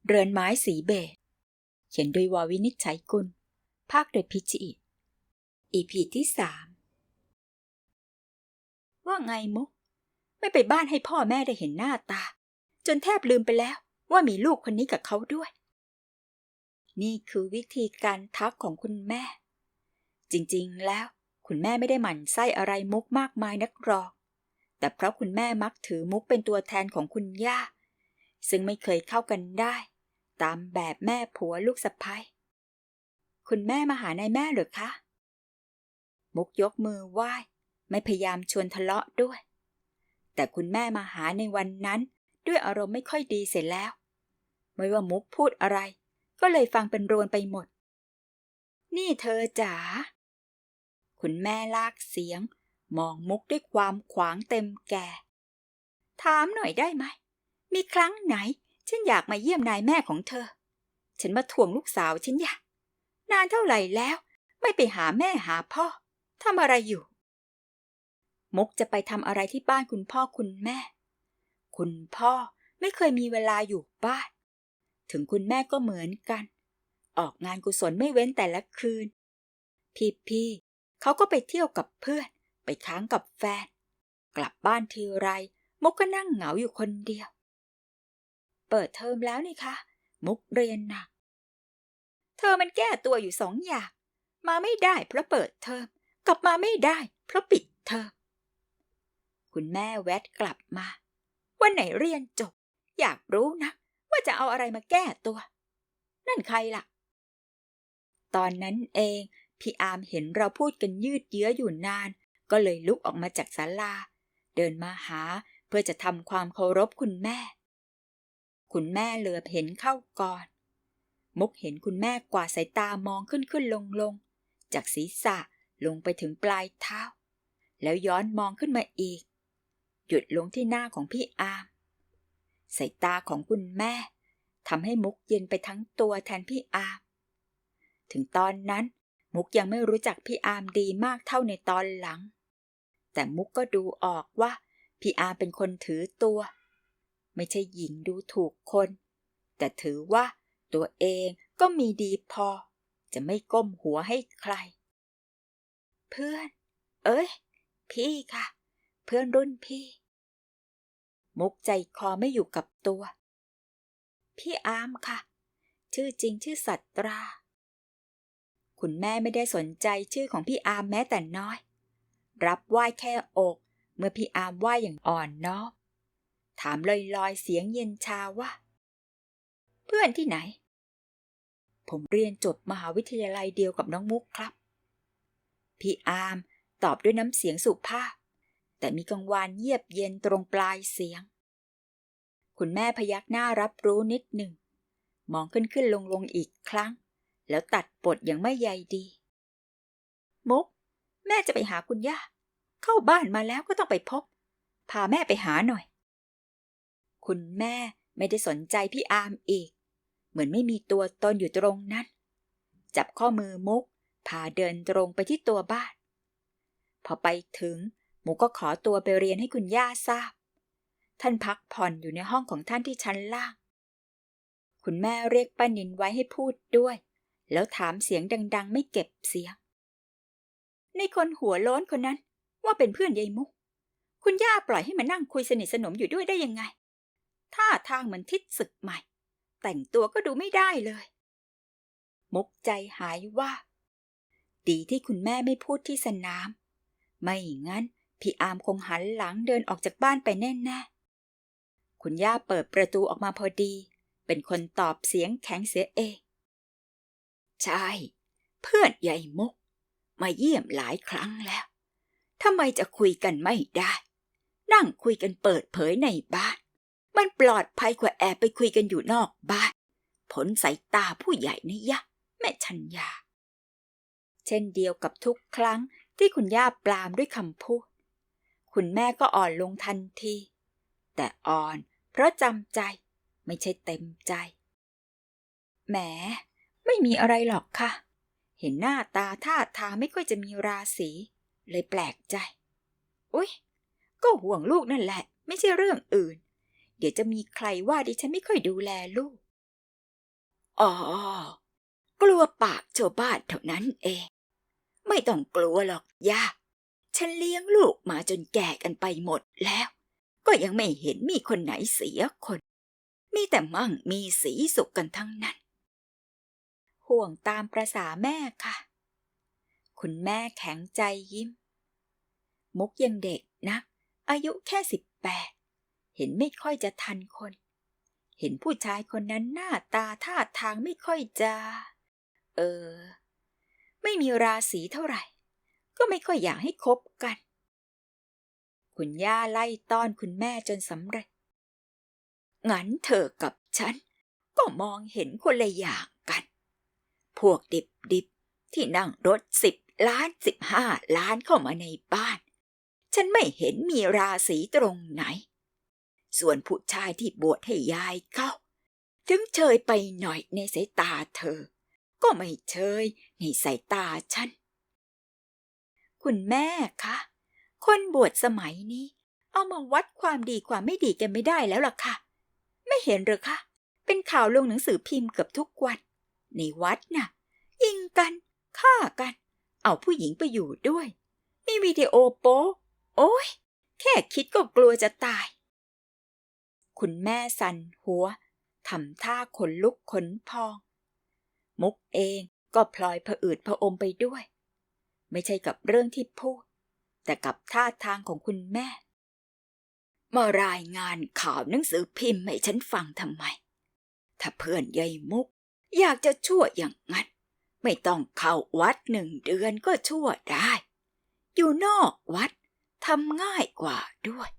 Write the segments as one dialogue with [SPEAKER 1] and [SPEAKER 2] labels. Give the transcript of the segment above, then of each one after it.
[SPEAKER 1] เรือนไม้สีเบจเขียนโดยววินิจฉัยกุลภาคโดยพิจิตร EP ที่ 3ว่าไงมุกไม่ไปบ้านให้พ่อแม่ได้เห็นหน้าตาจนแทบลืมไปแล้วว่ามีลูกคนนี้กับเขาด้วยนี่คือวิธีการทักของคุณแม่จริงๆแล้วคุณแม่ไม่ได้หมั่นไส้อะไรมุกมากมายนักหรอกแต่เพราะคุณแม่มักถือมุกเป็นตัวแทนของคุณย่าซึ่งไม่เคยเข้ากันได้ตามแบบแม่ผัวลูกสะใภ้คุณแม่มาหานายแม่หรือคะมุกยกมือไหว้ไม่พยายามชวนทะเลาะด้วยแต่คุณแม่มาหาในวันนั้นด้วยอารมณ์ไม่ค่อยดีเสร็จแล้วไม่ว่ามุกพูดอะไรก็เลยฟังเป็นรวนไปหมดนี่เธอจ๋าคุณแม่ลากเสียงมองมุกด้วยความขวางเต็มแก่ถามหน่อยได้ไหมมีครั้งไหนฉันอยากมาเยี่ยมนายแม่ของเธอฉันมาทวงลูกสาวฉันอยากนานเท่าไหร่แล้วไม่ไปหาแม่หาพ่อทำอะไรอยู่มุกจะไปทำอะไรที่บ้านคุณพ่อคุณแม่คุณพ่อไม่เคยมีเวลาอยู่บ้านถึงคุณแม่ก็เหมือนกันออกงานกุศลไม่เว้นแต่ละคืนพี่เขาก็ไปเที่ยวกับเพื่อนไปค้างกับแฟนกลับบ้านทีไรมุกก็นั่งเหงาอยู่คนเดียวเปิดเทอมแล้วนี่คะมุกเรียนหนักเธอมันแก้ตัวอยู่2 อย่างมาไม่ได้เพราะเปิดเทอมกลับมาไม่ได้เพราะปิดเทอมคุณแม่แวดกลับมาวันไหนเรียนจบอยากรู้นะว่าจะเอาอะไรมาแก้ตัวนั่นใครล่ะตอนนั้นเองพี่อาร์มเห็นเราพูดกันยืดเยื้ออยู่นานก็เลยลุกออกมาจากศาลาเดินมาหาเพื่อจะทำความเคารพคุณแม่คุณแม่เหลือบเห็นเข้าก่อนมุกเห็นคุณแม่กวาดสายตามองขึ้นลงจากศีรษะลงไปถึงปลายเท้าแล้วย้อนมองขึ้นมาอีกหยุดลงที่หน้าของพี่อาร์มสายตาของคุณแม่ทำให้มุกเย็นไปทั้งตัวแทนพี่อาร์มถึงตอนนั้นมุกยังไม่รู้จักพี่อาร์มดีมากเท่าในตอนหลังแต่มุกก็ดูออกว่าพี่อาร์มเป็นคนถือตัวไม่ใช่หญิงดูถูกคนแต่ถือว่าตัวเองก็มีดีพอจะไม่ก้มหัวให้ใครเพื่อนพี่ค่ะเพื่อนรุ่นพี่มุกใจคอไม่อยู่กับตัวพี่อาร์มค่ะชื่อจริงชื่อสัตราคุณแม่ไม่ได้สนใจชื่อของพี่อาร์มแม้แต่น้อยรับไหว้แค่อกเมื่อพี่อาร์มไหว้อย่างอ่อนน้อมถามลอยๆเสียงเย็นชาว่าเพื่อนที่ไหนผมเรียนจบมหาวิทยาลัยเดียวกับน้องมุกครับพี่อาร์มตอบด้วยน้ำเสียงสุภาพแต่มีกังวานเยียบเย็นตรงปลายเสียงคุณแม่พยักหน้ารับรู้นิดหนึ่งมองขึ้นลงอีกครั้งแล้วตัดบทอย่างไม่ใยดีมุกแม่จะไปหาคุณย่าเข้าบ้านมาแล้วก็ต้องไปพบพาแม่ไปหาหน่อยคุณแม่ไม่ได้สนใจพี่อาร์มอีกเหมือนไม่มีตัวตนอยู่ตรงนั้นจับข้อมือมุกพาเดินตรงไปที่ตัวบ้านพอไปถึงมุกก็ขอตัวไปเรียนให้คุณย่าทราบท่านพักผ่อนอยู่ในห้องของท่านที่ชั้นล่างคุณแม่เรียกป้านินไว้ให้พูดด้วยแล้วถามเสียงดังๆไม่เก็บเสียงในคนหัวโล้นคนนั้นว่าเป็นเพื่อนยายมุกคุณย่าปล่อยให้มานั่งคุยสนิทสนมอยู่ด้วยได้ยังไงท่าทางเหมือนทิศศึกใหม่แต่งตัวก็ดูไม่ได้เลยมุกใจหายว่าดีที่คุณแม่ไม่พูดที่สนามไม่งั้นพี่อาร์มคงหันหลังเดินออกจากบ้านไปแน่ๆคุณย่าเปิดประตูออกมาพอดีเป็นคนตอบเสียงแข็งเสียเองใช่เพื่อนยายมุกมาเยี่ยมหลายครั้งแล้วทำไมจะคุยกันไม่ได้นั่งคุยกันเปิดเผยในบ้านมันปลอดภัยกว่าแอบไปคุยกันอยู่นอกบ้านผลสายตาผู้ใหญ่นะยะแม่ชัญญาเช่นเดียวกับทุกครั้งที่คุณย่าปรามด้วยคำพูดคุณแม่ก็อ่อนลงทันทีแต่อ่อนเพราะจำใจไม่ใช่เต็มใจแหมไม่มีอะไรหรอกค่ะเห็นหน้าตาท่าทางไม่ค่อยจะมีราศีเลยแปลกใจอุ๊ยก็ห่วงลูกนั่นแหละไม่ใช่เรื่องอื่นเดี๋ยวจะมีใครว่าดิฉันไม่ค่อยดูแลลูก
[SPEAKER 2] อ๋อ กลัวปากชาวบ้านเท่านั้นเอง ไม่ต้องกลัวหรอกย่าฉันเลี้ยงลูกมาจนแก่กันไปหมดแล้ว ก็ยังไม่เห็นมีคนไหนเสียคน มีแต่มั่งมีสีสุขกันทั้งนั้น
[SPEAKER 1] ห่วงตามประสาแม่ค่ะ คุณแม่แข็งใจยิ้ม มุกยังเด็กนัก อายุแค่18 เห็นไม่ค่อยจะทันคน เห็นผู้ชายคนนั้นหน้าตาท่าทางไม่ค่อยจะไม่มีราศีเท่าไหร่ ก็ไม่ค่อยอยากให้คบกัน คุณย่าไล่ต้อนคุณแม่จนสำเร็จ
[SPEAKER 2] งั้นเธอกับฉันก็มองเห็นคนละอย่างกัน พวกดิบที่นั่งรถ10 ล้าน15 ล้านเข้ามาในบ้าน ฉันไม่เห็นมีราศีตรงไหน ส่วนผู้ชายที่บวชให้ยายเขาถึงเชยไปหน่อยในสายตาเธอ ก็ไม่เชยในสายตาฉัน
[SPEAKER 1] คุณแม่คะคนบวชสมัยนี้เอามาวัดความดีความไม่ดีกันไม่ได้แล้วล่ะค่ะ ไม่เห็นหรือคะเป็นข่าวลงหนังสือพิมพ์เกือบทุกวันในวัดน่ะยิงกันฆ่ากันเอาผู้หญิงไปอยู่ด้วยมีวิดีโอโป๊โอ้ยแค่คิดก็กลัวจะตายคุณแม่สั่นหัวทำท่าขนลุกขนพองมุกเองก็พลอยผะอืดผะอมไปด้วยไม่ใช่กับเรื่องที่พูดแต่กับท่าทางของคุณแม่
[SPEAKER 2] มารายงานข่าวหนังสือพิมพ์ให้ฉันฟังทำไมถ้าเพื่อนยายมุกอยากจะชั่วอย่างนั้นไม่ต้องเข้าวัด1 เดือนก็ชั่วได้อยู่นอกวัดทำง่ายกว่าด้วย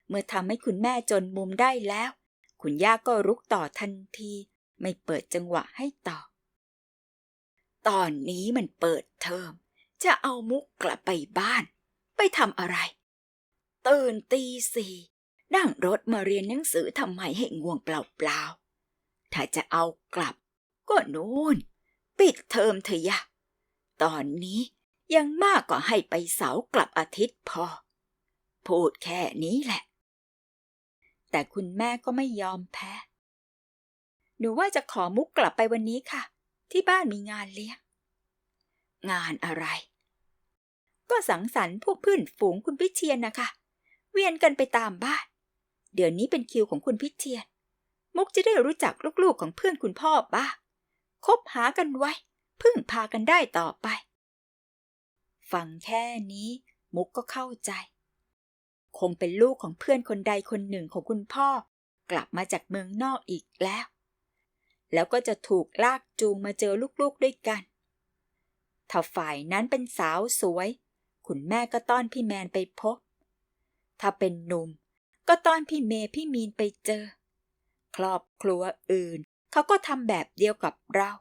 [SPEAKER 1] เมื่อทำให้คุณแม่จนมุมได้แล้วคุณย่าก็รุกต่อทันทีไม่เปิดจังหวะให้ต่อ
[SPEAKER 2] ตอนนี้มันเปิดเทอมจะเอามุกกลับไปบ้านไปทำอะไรตื่นตี 4นั่งรถมาเรียนหนังสือทำไมให้ง่วงเปล่าๆถ้าจะเอากลับก็นู่นปิดเทอมเถอะยะตอนนี้ยังมากกว่าให้ไปเสาร์กลับอาทิตย์พอพูดแค่นี้แหละ
[SPEAKER 1] แต่คุณแม่ก็ไม่ยอมแพ้หนูว่าจะขอมุกกลับไปวันนี้ค่ะที่บ้านมีงานเลี้ยง
[SPEAKER 2] งานอะไร
[SPEAKER 1] ก็สังสรรค์พวกเพื่อนฝูงคุณพิเชียนนะคะเวียนกันไปตามบ้านเดี๋ยวนี้เป็นคิวของคุณพิเชียนมุกจะได้รู้จักลูกๆของเพื่อนคุณพ่อบ้างคบหากันไว้พึ่งพากันได้ต่อไปฟังแค่นี้มุกก็เข้าใจคงเป็นลูกของเพื่อนคนใดคนหนึ่งของคุณพ่อกลับมาจากเมืองนอกอีกแล้วก็จะถูกลากจูงมาเจอลูกๆด้วยกันถ้าฝ่ายนั้นเป็นสาวสวยคุณแม่ก็ต้อนพี่แมนไปพบถ้าเป็นหนุ่มก็ต้อนพี่เมย์พี่มีนไปเจอครอบครัวอื่นเขาก็ทำแบบเดียวกับเรา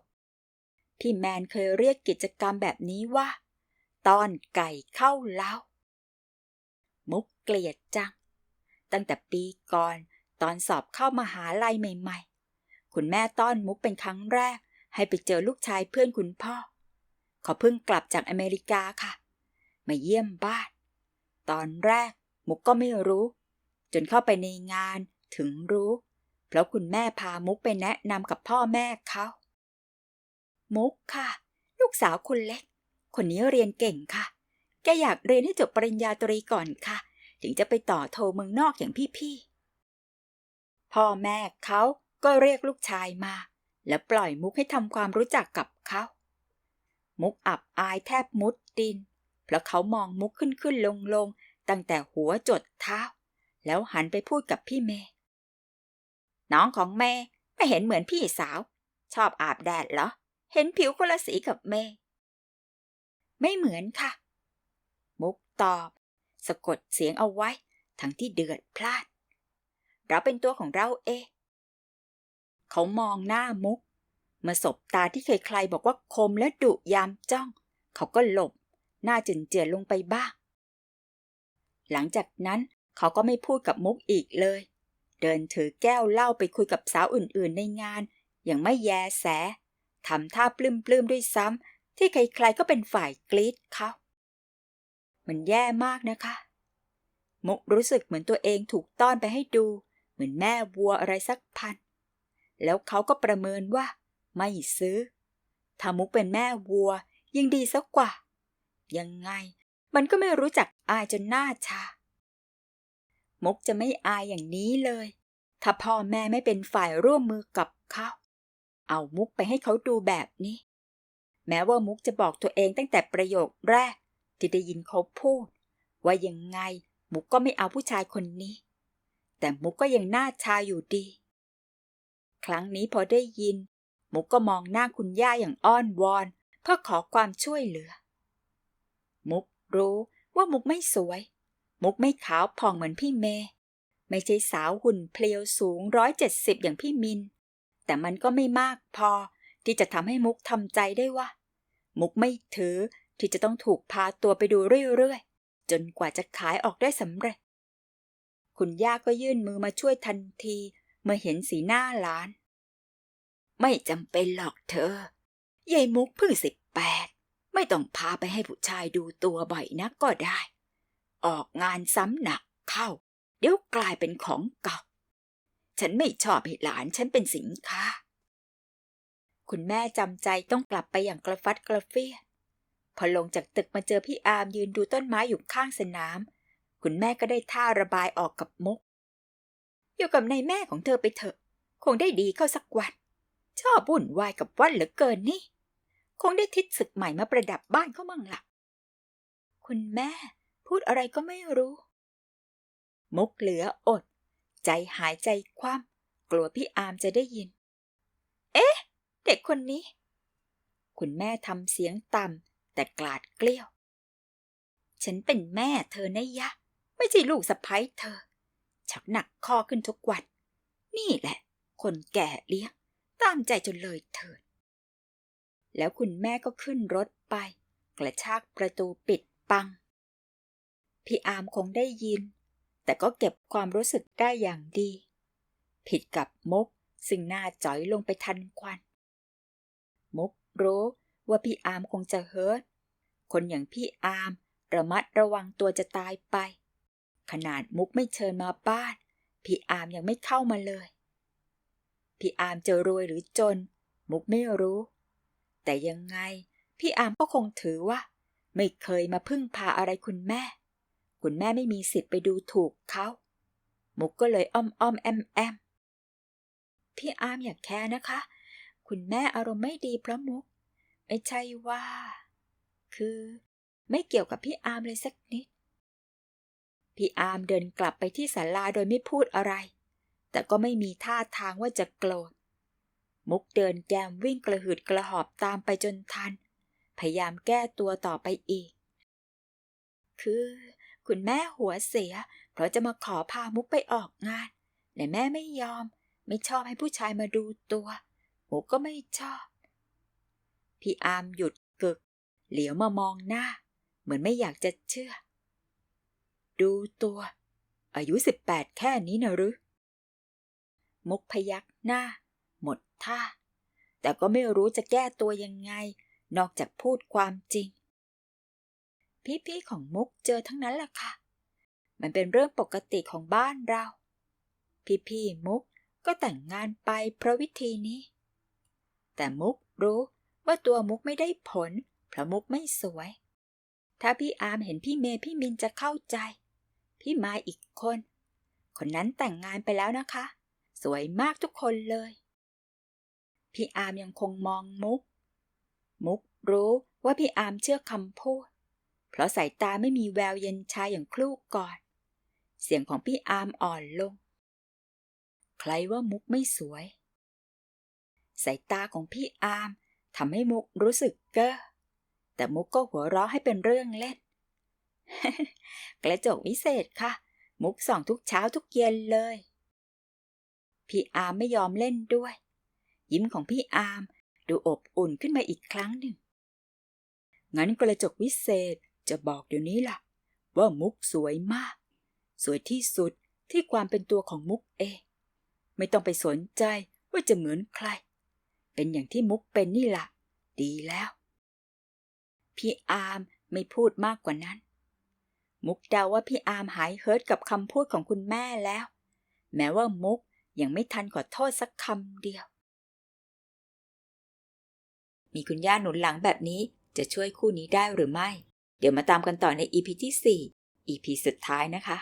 [SPEAKER 1] พี่แมนเคยเรียกกิจกรรมแบบนี้ว่าต้อนไก่เข้าเล้ามุกเกลียดจังตั้งแต่ปีก่อนตอนสอบเข้ามหาลัยใหม่ๆคุณแม่ต้อนมุกเป็นครั้งแรกให้ไปเจอลูกชายเพื่อนคุณพ่อเขาเพิ่งกลับจากอเมริกาค่ะมาเยี่ยมบ้านตอนแรกมุกก็ไม่รู้จนเข้าไปในงานถึงรู้เพราะคุณแม่พามุกไปแนะนำกับพ่อแม่เขามุกค่ะลูกสาวคนเล็กคนนี้เรียนเก่งค่ะแกอยากเรียนให้จบปริญญาตรีก่อนค่ะถึงจะไปต่อโทเมืองนอกอย่างพี่ๆพ่อแม่เขาก็เรียกลูกชายมาแล้วปล่อยมุกให้ทำความรู้จักกับเขามุกอับอายแทบมุดดินเพราะเขามองมุกขึ้นลงตั้งแต่หัวจดเท้าแล้วหันไปพูดกับพี่เมย์น้องของเมย์ไม่เห็นเหมือนพี่สาวชอบอาบแดดเหรอเห็นผิวคนละสีกับเมย์ไม่เหมือนค่ะมุกตอบสะกดเสียงเอาไว้ทั้งที่เดือดพล่านเราเป็นตัวของเราเองเขามองหน้ามุกเมื่อสบตาที่เคยใครบอกว่าคมและดุยามจ้องเขาก็หลบหน้าเจือนๆลงไปบ้างหลังจากนั้นเขาก็ไม่พูดกับมุกอีกเลยเดินถือแก้วเหล้าไปคุยกับสาวอื่นๆในงานอย่างไม่แยแสทำท่าปลื้มๆด้วยซ้ำที่ใครๆก็เป็นฝ่ายกรี๊ดเขามันแย่มากนะคะมุกรู้สึกเหมือนตัวเองถูกต้อนไปให้ดูเหมือนแม่วัวอะไรสักพัน แล้วเขาก็ประเมินว่าไม่ซื้อถ้ามุกเป็นแม่วัวยังดีสักกว่ายังไงมันก็ไม่รู้จักอายจนหน้าชามุกจะไม่อายอย่างนี้เลยถ้าพ่อแม่ไม่เป็นฝ่ายร่วมมือกับเขาเอามุกไปให้เขาดูแบบนี้แม้ว่ามุกจะบอกตัวเองตั้งแต่ประโยคแรกที่ได้ยินเขาพูดว่ายังไงมุกก็ไม่เอาผู้ชายคนนี้แต่มุกก็ยังหน้าชาอยู่ดีครั้งนี้พอได้ยินมุกก็มองหน้าคุณย่าอย่างอ้อนวอนเพื่อขอความช่วยเหลือมุกรู้ว่ามุกไม่สวยมุกไม่ขาวผ่องเหมือนพี่เมย์ไม่ใช่สาวหุ่นเพลียวสูง170อย่างพี่มินแต่มันก็ไม่มากพอที่จะทำให้มุกทำใจได้ว่ามุกไม่ถือที่จะต้องถูกพาตัวไปดูเรื่อยๆจนกว่าจะขายออกได้สำเร็จคุณย่าก็ยื่นมือมาช่วยทันทีเมื่อเห็นสีหน้าหลานไม่จำเป็นหรอกเธอยายมุกเพิ่ง18ไม่ต้องพาไปให้ผู้ชายดูตัวบ่อยนักก็ได้ออกงานซ้ำหนักเข้าเดี๋ยวกลายเป็นของเก่าฉันไม่ชอบให้หลานฉันเป็นสินค้าคุณแม่จำใจต้องกลับไปอย่างกระฟัดกระเฟี้ยพอลงจากตึกมาเจอพี่อาร์มยืนดูต้นไม้อยู่ข้างสนามคุณแม่ก็ได้ท่าระบายออกกับมุกอยู่กับนายแม่ของเธอไปเถอะคงได้ดีเข้าสักวันชอบวุ่นวายกับวัดเหลือเกินนี่คงได้ทิศศึกใหม่มาประดับบ้านเขามั่งล่ะคุณแม่พูดอะไรก็ไม่รู้มุกเหลืออดใจหายใจคว่ำกลัวพี่อาร์มจะได้ยินเอ๊ะเด็กคนนี้คุณแม่ทำเสียงต่ำแต่กลาดเกลี้ยวฉันเป็นแม่เธอนะยะไม่ใช่ลูกสะใภ้เธอชักหนักคอขึ้นทุกวันนี่แหละคนแก่เลี้ยงตามใจจนเลยเถิดแล้วคุณแม่ก็ขึ้นรถไปกระชากประตูปิดปังพี่อาร์มคงได้ยินแต่ก็เก็บความรู้สึกได้อย่างดีผิดกับมุกซึ่งหน้าจ๋อยลงไปทันควันมุกรู้ว่าพี่อาร์มคงจะเฮิร์ตคนอย่างพี่อาร์มระมัดระวังตัวจะตายไปขนาดมุกไม่เชิญมาบ้านพี่อาร์มยังไม่เข้ามาเลยพี่อาร์มจะรวยหรือจนมุกไม่รู้แต่ยังไงพี่อาร์มก็คงถือว่าไม่เคยมาพึ่งพาอะไรคุณแม่ไม่มีสิทธิ์ไปดูถูกเขามุกก็เลยอ้อมแอมพี่อาร์มอย่าแคร์นะคะคุณแม่อารมณ์ไม่ดีเพราะมุกไม่ใช่ว่าคือไม่เกี่ยวกับพี่อาร์มเลยสักนิดพี่อาร์มเดินกลับไปที่ศาลาโดยไม่พูดอะไรแต่ก็ไม่มีท่าทางว่าจะโกรธมุกเดินแกมวิ่งกระหืดกระหอบตามไปจนทันพยายามแก้ตัวต่อไปอีกคือคุณแม่หัวเสียเพราะจะมาขอพามุกไปออกงานแต่แม่ไม่ยอมไม่ชอบให้ผู้ชายมาดูตัวมุกก็ไม่ชอบพี่อาร์มหยุดกึกเหลียวมามองหน้าเหมือนไม่อยากจะเชื่อดูตัวอายุ18แค่นี้นะหรือมุกพยักหน้าหมดท่าแต่ก็ไม่รู้จะแก้ตัวยังไงนอกจากพูดความจริงพี่ๆของมุกเจอทั้งนั้นแหละค่ะมันเป็นเรื่องปกติของบ้านเราพี่มุกก็แต่งงานไปเพราะวิธีนี้แต่มุกรู้ว่าตัวมุกไม่ได้ผลเพราะมุกไม่สวยถ้าพี่อาร์มเห็นพี่เมย์พี่มินจะเข้าใจพี่มายอีกคนนั้นแต่งงานไปแล้วนะคะสวยมากทุกคนเลยพี่อาร์มยังคงมองมุกรู้ว่าพี่อาร์มเชื่อคำพูดเพราะสายตาไม่มีแววเย็นชาอย่างครู่ก่อนเสียงของพี่อาร์มอ่อนลงใครว่ามุกไม่สวยสายตาของพี่อาร์มทำให้มุกรู้สึกเก้อแต่มุกก็หัวเราะให้เป็นเรื่องเล่น กระจกวิเศษค่ะมุกส่องทุกเช้าทุกเย็นเลยพี่อาร์มไม่ยอมเล่นด้วยยิ้มของพี่อาร์มดูอบอุ่นขึ้นมาอีกครั้งหนึ่งงั้นกระจกวิเศษจะบอกเดี๋ยวนี้ล่ะว่ามุกสวยมากสวยที่สุดที่ความเป็นตัวของมุกเองไม่ต้องไปสนใจว่าจะเหมือนใครเป็นอย่างที่มุกเป็นนี่ล่ะดีแล้วพี่อาร์มไม่พูดมากกว่านั้นมุกเดาว่าพี่อาร์มหายเฮิร์ตกับคำพูดของคุณแม่แล้วแม้ว่ามุก ยังไม่ทันขอโทษสักคำเดียวมีคุณย่าหนุนหลังแบบนี้จะช่วยคู่นี้ได้หรือไม่เดี๋ยวมาตามกันต่อใน EP ที่ 4 EP สุดท้ายนะคะ